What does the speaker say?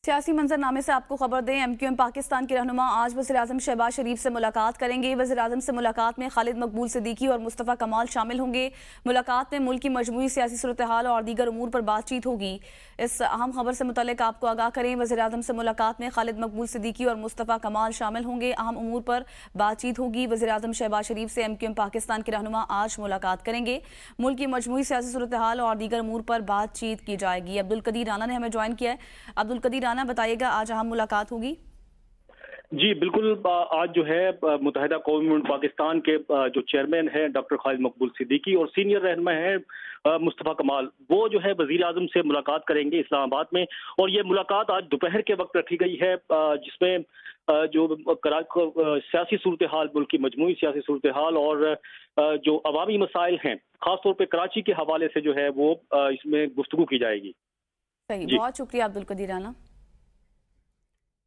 सियासी मंजरनामे से आपको खबर दें, MQM पाकिस्तान के रहनुमा आज वज़ीर-ए-आज़म शहबाज शरीफ से मुलाकात करेंगे। वज़ीर-ए-आज़म से मुलाकात में खालिद मकबूल सिद्दीकी और मुस्तफ़ा कमाल शामिल होंगे। मुलाकात में मुल्क की मजमूई सियासी सूरत-ए-हाल और दीगर उमूर पर बातचीत होगी। इस अहम खबर से मुतल्लिक आपको आगाह करें, वज़ीर-ए-आज़म से मुलाकात में खालिद मकबूल सिद्दीकी और मुस्तफ़ा कमाल शामिल होंगे। अहम उमूर पर बातचीत होगी। वज़ीर-ए-आज़म शहबाज शरीफ से MQM पाकिस्तान के रहनुमा आज मुलाकात करेंगे। मुल्क की मजमूई सियासी सूरत-ए-हाल और दीगर उमूर पर बातचीत की जाएगी। अब्दुल कदीर राना ने हमें ज्वाइन किया है। अब्दुल कदीर राना, बताइएगा आज अहम मुलाकात होगी। जी बिल्कुल। आज जो है मुत्तहिदा कौमी मुल्क पाकिस्तान के जो चेयरमैन हैं डॉक्टर खालिद मकबूल सिद्दीकी और सीनियर रहनुमा हैं मुस्तफ़ा कमाल, वो जो है वज़ीर आज़म से मुलाकात करेंगे इस्लामाबाद में। और ये मुलाकात आज दोपहर के वक्त रखी गई है, जिसमें जो सियासी सूरत हाल, मुल्क की मजमूई सियासी सूरत हाल और जो अवामी मसाइल हैं खासतौर पर कराची के हवाले से जो है वो इसमें गुफ्तगू की जाएगी। सही, जी। बहुत शुक्रिया अब्दुल कदीर राना।